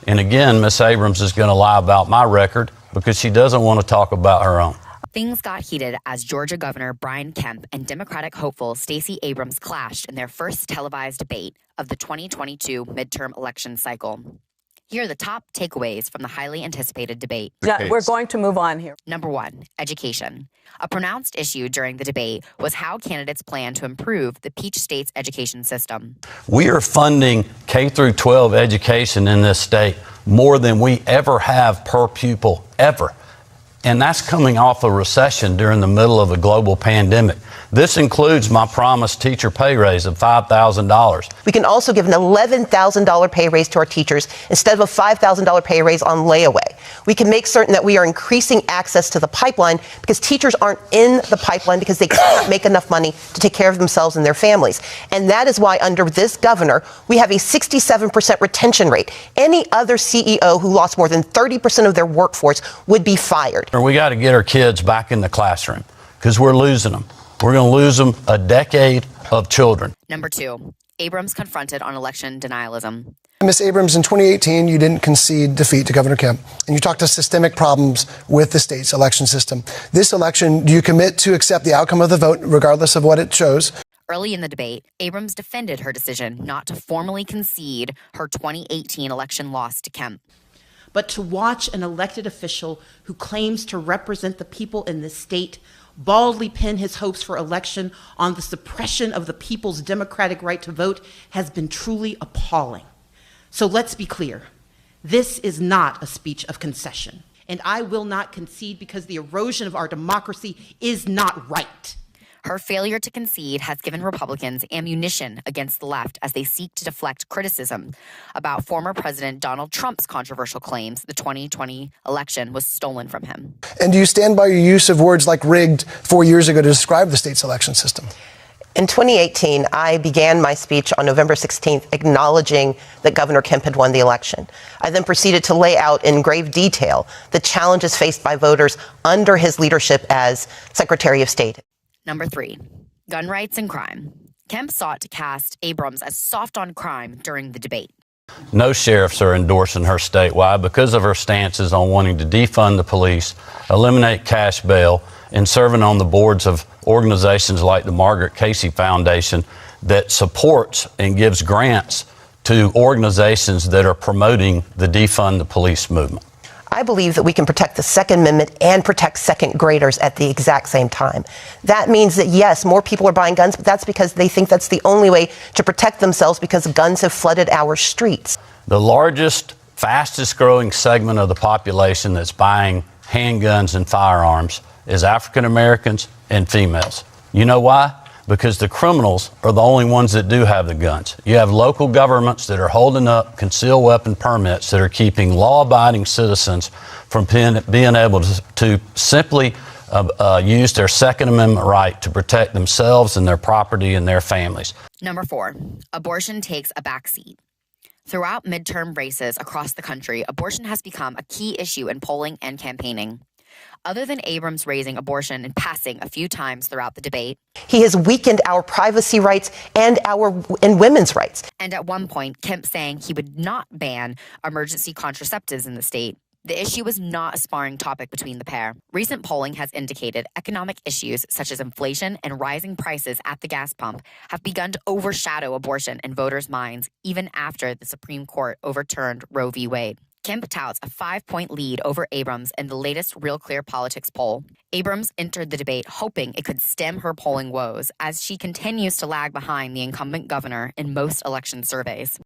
And again, Ms. Abrams is going to lie about my record because she doesn't want to talk about her own. Things got heated as Georgia Governor Brian Kemp and Democratic hopeful Stacey Abrams clashed in their first televised debate of the 2022 midterm election cycle. Here are the top takeaways from the highly anticipated debate. Yeah, we're going to move on here. Number 1, education. A pronounced issue during the debate was how candidates plan to improve the Peach State's education system. We are funding K through 12 education in this state more than we ever have per pupil, ever. And that's coming off a recession during the middle of a global pandemic. This includes my promised teacher pay raise of $5,000. We can also give an $11,000 pay raise to our teachers instead of a $5,000 pay raise on layaway. We can make certain that we are increasing access to the pipeline because teachers aren't in the pipeline because they can't make enough money to take care of themselves and their families. And that is why under this governor, we have a 67% retention rate. Any other CEO who lost more than 30% of their workforce would be fired. We got to get our kids back in the classroom because we're losing them. We're going to lose them a decade of children. Number 2, Abrams confronted on election denialism. Ms. Abrams, in 2018, you didn't concede defeat to Governor Kemp, and you talked to systemic problems with the state's election system. This election, do you commit to accept the outcome of the vote, regardless of what it shows? Early in the debate, Abrams defended her decision not to formally concede her 2018 election loss to Kemp. But to watch an elected official who claims to represent the people in this state baldly pin his hopes for election on the suppression of the people's democratic right to vote has been truly appalling. So let's be clear. This is not a speech of concession, and I will not concede because the erosion of our democracy is not right. Her failure to concede has given Republicans ammunition against the left as they seek to deflect criticism about former President Donald Trump's controversial claims the 2020 election was stolen from him. And do you stand by your use of words like rigged 4 years ago to describe the state's election system? In 2018, I began my speech on November 16th acknowledging that Governor Kemp had won the election. I then proceeded to lay out in grave detail the challenges faced by voters under his leadership as Secretary of State. Number 3, gun rights and crime. Kemp sought to cast Abrams as soft on crime during the debate. No sheriffs are endorsing her statewide because of her stances on wanting to defund the police, eliminate cash bail, and serving on the boards of organizations like the Margaret Casey Foundation that supports and gives grants to organizations that are promoting the defund the police movement. I believe that we can protect the Second Amendment and protect second graders at the exact same time. That means that, yes, more people are buying guns, but that's because they think that's the only way to protect themselves because guns have flooded our streets. The largest, fastest growing segment of the population that's buying handguns and firearms is African Americans and females. You know why? Because the criminals are the only ones that do have the guns. You have local governments that are holding up concealed weapon permits that are keeping law-abiding citizens from being able to simply use their Second Amendment right to protect themselves and their property and their families. Number 4, abortion takes a backseat. Throughout midterm races across the country, abortion has become a key issue in polling and campaigning. Other than Abrams raising abortion and passing a few times throughout the debate, he has weakened our privacy rights and women's rights. And at one point, Kemp saying he would not ban emergency contraceptives in the state. The issue was not a sparring topic between the pair. Recent polling has indicated economic issues such as inflation and rising prices at the gas pump have begun to overshadow abortion in voters' minds even after the Supreme Court overturned Roe v. Wade. Kemp touts a 5-point lead over Abrams in the latest Real Clear Politics poll. Abrams entered the debate hoping it could stem her polling woes as she continues to lag behind the incumbent governor in most election surveys.